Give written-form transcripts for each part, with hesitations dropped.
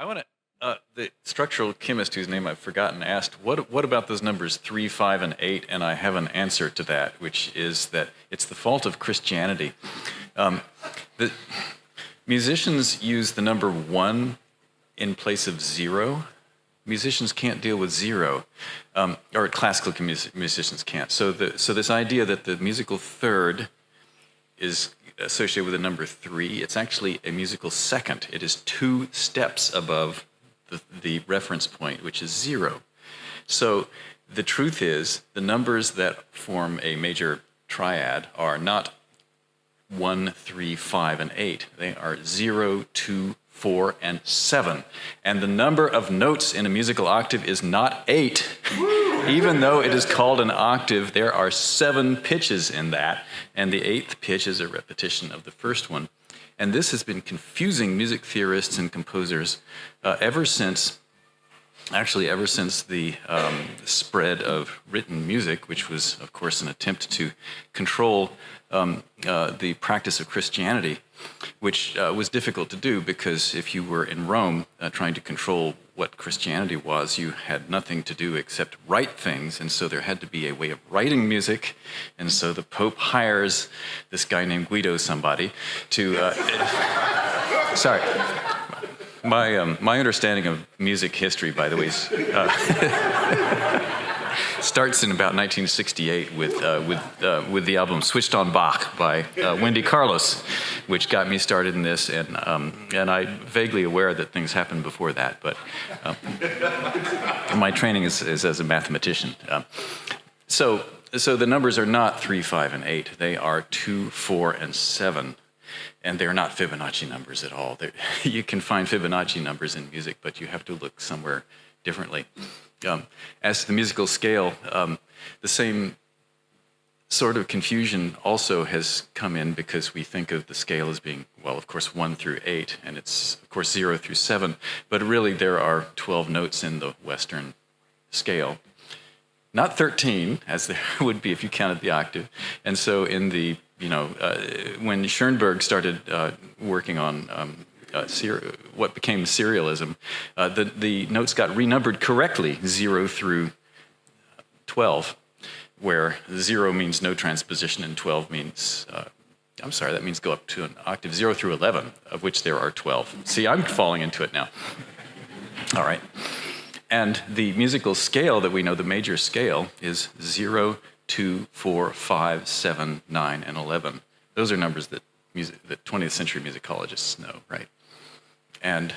I want to. The structural chemist whose name I've forgotten asked, "What about those numbers 3, 5, and 8?" And I have an answer to that, which is that it's the fault of Christianity. The musicians use the number 1 in place of 0. Musicians can't deal with 0, or classical musicians can't. So this idea that the musical third is associated with the number 3, it's actually a musical second. It is 2 steps above the reference point, which is 0. So the truth is, the numbers that form a major triad are not 1, 3, 5, and 8. They are 0, 2, 4, and 7. And the number of notes in a musical octave is not 8. Even though it is called an octave, there are 7 pitches in that, and the 8th pitch is a repetition of the first one. And this has been confusing music theorists and composers ever since the spread of written music, which was, of course, an attempt to control the practice of Christianity, which was difficult to do because if you were in Rome trying to control what Christianity was, you had nothing to do except write things, and so there had to be a way of writing music, and so the Pope hires this guy named Guido somebody to... sorry. My understanding of music history, by the way, starts in about 1968 with the album "Switched on Bach" by Wendy Carlos, which got me started in this, and I'm vaguely aware that things happened before that, but my training is as a mathematician. So the numbers are not 3, 5, and 8. They are 2, 4, and 7. And they're not Fibonacci numbers at all. You can find Fibonacci numbers in music, but you have to look somewhere differently. As to the musical scale, the same sort of confusion also has come in because we think of the scale as being, well, of course, 1 through 8, and it's, of course, 0 through 7. But really, there are 12 notes in the Western scale. Not 13, as there would be if you counted the octave. And so in the when Schoenberg started working on what became serialism, the notes got renumbered correctly, 0 through 12, where 0 means no transposition and 12 means, that means go up to an octave, 0 through 11, of which there are 12. See, I'm falling into it now. All right. And the musical scale that we know, the major scale, is 0, 2, 4, 5, 7, 9, and 11. Those are numbers that 20th century musicologists know, right? And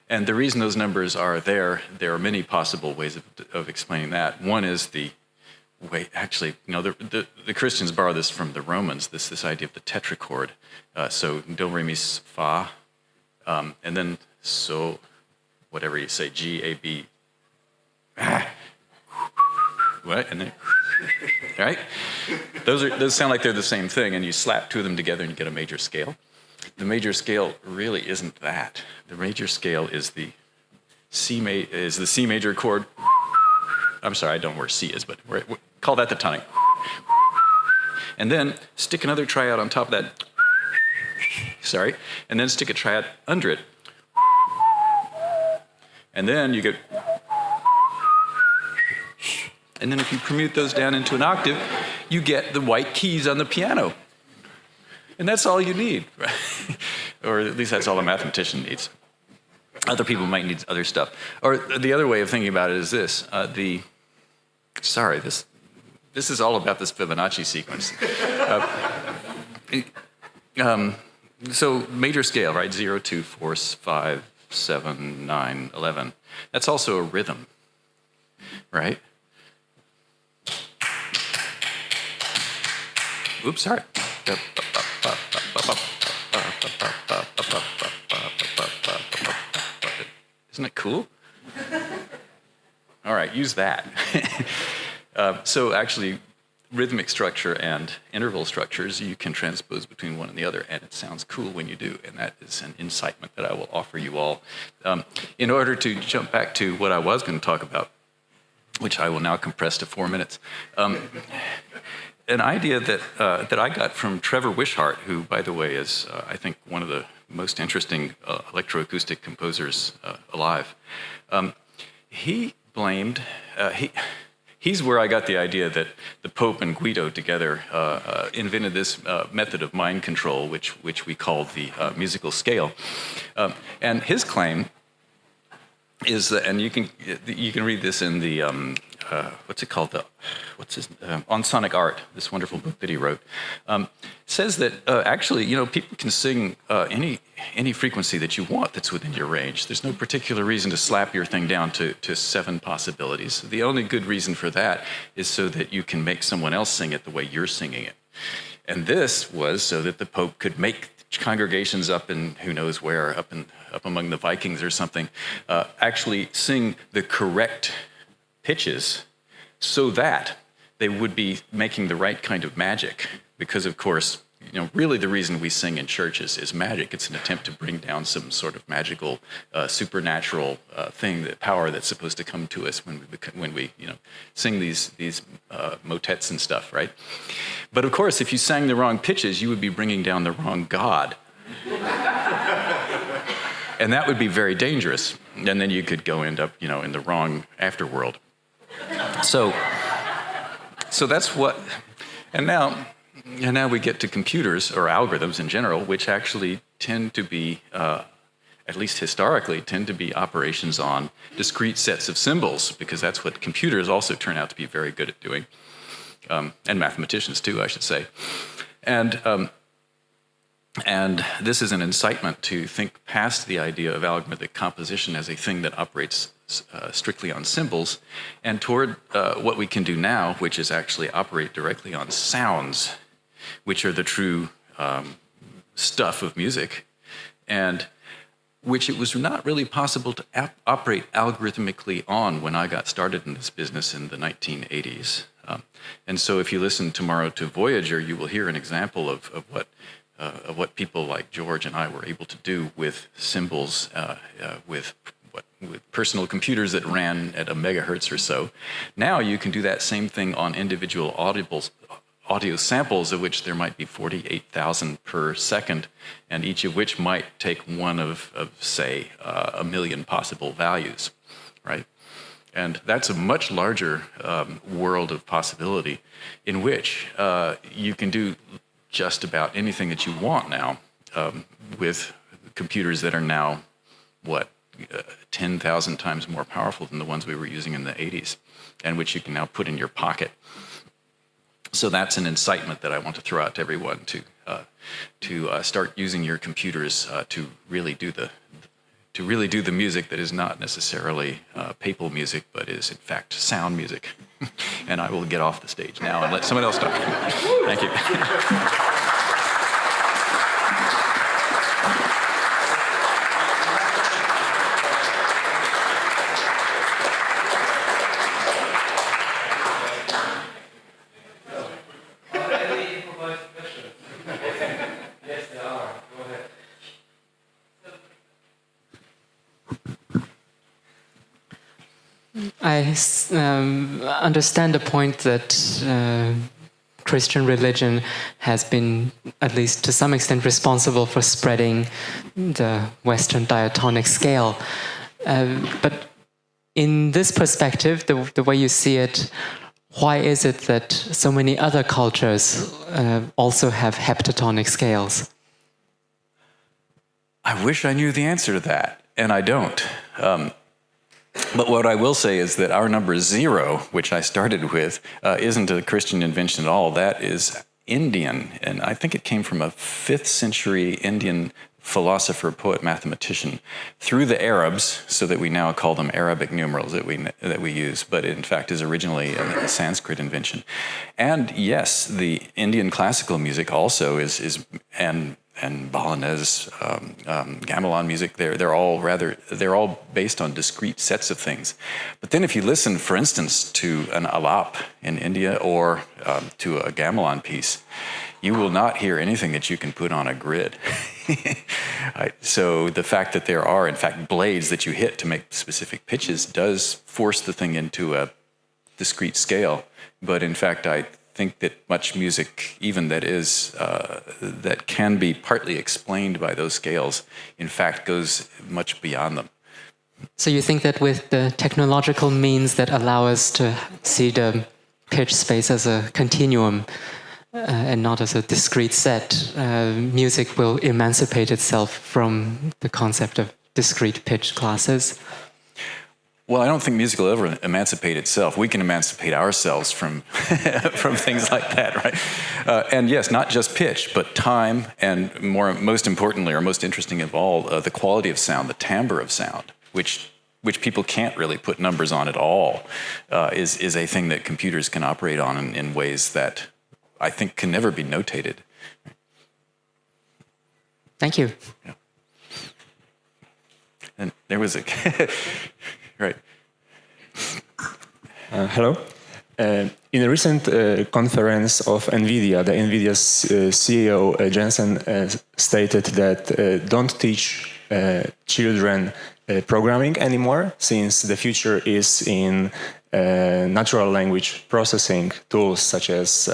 the reason those numbers are there are many possible ways of explaining that. One is the way, actually, the Christians borrow this from the Romans, this idea of the tetrachord. So do, re, mi, fa, and then so, whatever you say, G, A, B, what, and then, right? Those sound like they're the same thing, and you slap 2 of them together and you get a major scale. The major scale really isn't that. The major scale is the C major chord. I'm sorry, I don't know where C is, but call that the tonic. And then stick another triad on top of that. Sorry, and then stick a triad under it. And then you get... And then if you permute those down into an octave, you get the white keys on the piano. And that's all you need, right? Or at least that's all a mathematician needs. Other people might need other stuff. Or the other way of thinking about it is this. This is all about this Fibonacci sequence. So major scale, right? 0, 2, 4, 5, 7, 9, 11. That's also a rhythm, right? Oops, sorry. Isn't it cool? All right, use that. So actually, rhythmic structure and interval structures, you can transpose between one and the other, and it sounds cool when you do, and that is an incitement that I will offer you all. In order to jump back to what I was going to talk about, which I will now compress to 4 minutes, an idea that I got from Trevor Wishart, who, by the way, is, I think, one of the most interesting electroacoustic composers alive. He blamed, he's where I got the idea that the Pope and Guido together invented this method of mind control, which we call the musical scale. And his claim is that, and you can read this in the what's it called, on sonic art, this wonderful book that he wrote, says that actually, people can sing any frequency that you want that's within your range. There's no particular reason to slap your thing down to 7 possibilities. The only good reason for that is so that you can make someone else sing it the way you're singing it. And this was so that the Pope could make congregations up in who knows where, up among the Vikings or something, actually sing the correct pitches so that they would be making the right kind of magic. Because, of course, really the reason we sing in churches is magic. It's an attempt to bring down some sort of magical, supernatural thing, that power that's supposed to come to us when we sing these motets and stuff, right? But of course, if you sang the wrong pitches, you would be bringing down the wrong God. And that would be very dangerous. And then you could end up, in the wrong afterworld. So that's what, and now we get to computers, or algorithms in general, which actually tend to be, at least historically, tend to be operations on discrete sets of symbols, because that's what computers also turn out to be very good at doing, and mathematicians too, I should say. And this is an incitement to think past the idea of algorithmic composition as a thing that operates strictly on symbols, and toward what we can do now, which is actually operate directly on sounds, which are the true stuff of music, and which it was not really possible to operate algorithmically on when I got started in this business in the 1980s. And so if you listen tomorrow to Voyager, you will hear an example of what people like George and I were able to do with symbols, with personal computers that ran at a megahertz or so. Now you can do that same thing on individual audio samples, of which there might be 48,000 per second, and each of which might take one of say, 1 million possible values, right? And that's a much larger world of possibility in which you can do just about anything that you want now with computers that are now, 10,000 times more powerful than the ones we were using in the 80s, and which you can now put in your pocket. So that's an incitement that I want to throw out to everyone to start using your computers to really do the music that is not necessarily papal music, but is in fact sound music. And I will get off the stage now and let someone else talk. Thank you. I understand the point that Christian religion has been, at least to some extent, responsible for spreading the Western diatonic scale. But in this perspective, the way you see it, why is it that so many other cultures also have heptatonic scales? I wish I knew the answer to that, and I don't. But what I will say is that our number 0, which I started with, isn't a Christian invention at all. That is Indian, and I think it came from a 5th century Indian philosopher, poet, mathematician, through the Arabs, so that we now call them Arabic numerals that we use, but it in fact is originally a Sanskrit invention. And yes, the Indian classical music also is and Balinese, gamelan music, they're all based on discrete sets of things. But then if you listen, for instance, to an alap in India or to a gamelan piece, you will not hear anything that you can put on a grid. So the fact that there are, in fact, blades that you hit to make specific pitches does force the thing into a discrete scale. But in fact, I think that much music, even that can be partly explained by those scales, in fact goes much beyond them. So you think that with the technological means that allow us to see the pitch space as a continuum and not as a discrete set, music will emancipate itself from the concept of discrete pitch classes? Well, I don't think music will ever emancipate itself. We can emancipate ourselves from from things like that, right? And yes, not just pitch, but time, and most importantly, or most interesting of all, the quality of sound, the timbre of sound, which people can't really put numbers on at all, is a thing that computers can operate on in ways that I think can never be notated. Thank you. Yeah. And there was a... Right. Hello. In a recent conference of NVIDIA, the NVIDIA's CEO Jensen stated that don't teach children programming anymore, since the future is in natural language processing tools such as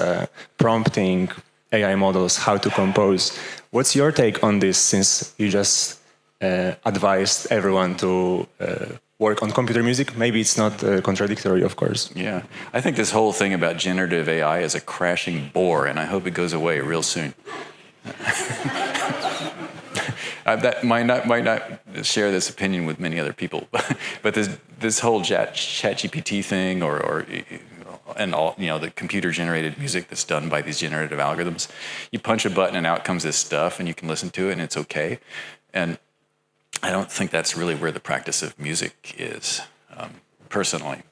prompting, AI models, how to compose. What's your take on this, since you just advised everyone to work on computer music? Maybe it's not contradictory, of course. Yeah, I think this whole thing about generative AI is a crashing bore, and I hope it goes away real soon. That might not share this opinion with many other people, but this whole ChatGPT thing, and all, the computer-generated music that's done by these generative algorithms, you punch a button and out comes this stuff, and you can listen to it, and it's okay. And I don't think that's really where the practice of music is, personally.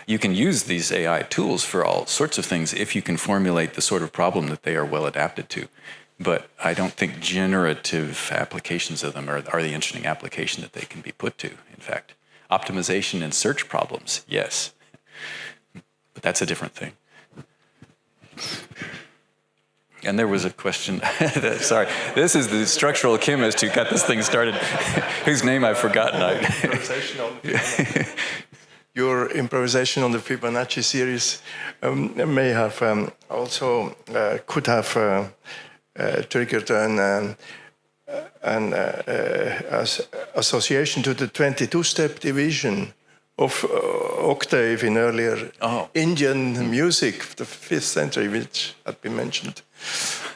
You can use these AI tools for all sorts of things if you can formulate the sort of problem that they are well adapted to. But I don't think generative applications of them are the interesting application that they can be put to, in fact. Optimization and search problems, yes. But that's a different thing. And there was a question, sorry, this is the structural chemist who got this thing started, whose name I've forgotten. Your improvisation on the Fibonacci series may have also could have triggered an association to the 22-step division of octave in earlier Indian music of the 5th century, which had been mentioned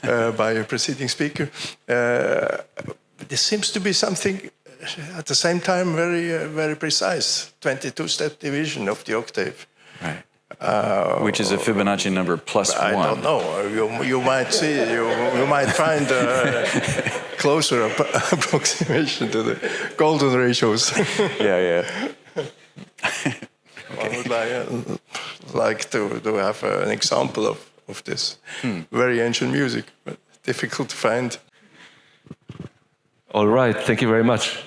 by a preceding speaker. This seems to be something at the same time very precise, 22-step division of the octave. Right. Which is a Fibonacci number plus I 1. I don't know. You might see. You might find a closer approximation to the golden ratios. Yeah. One would like to have an example of this very ancient music, but difficult to find. All right. Thank you very much.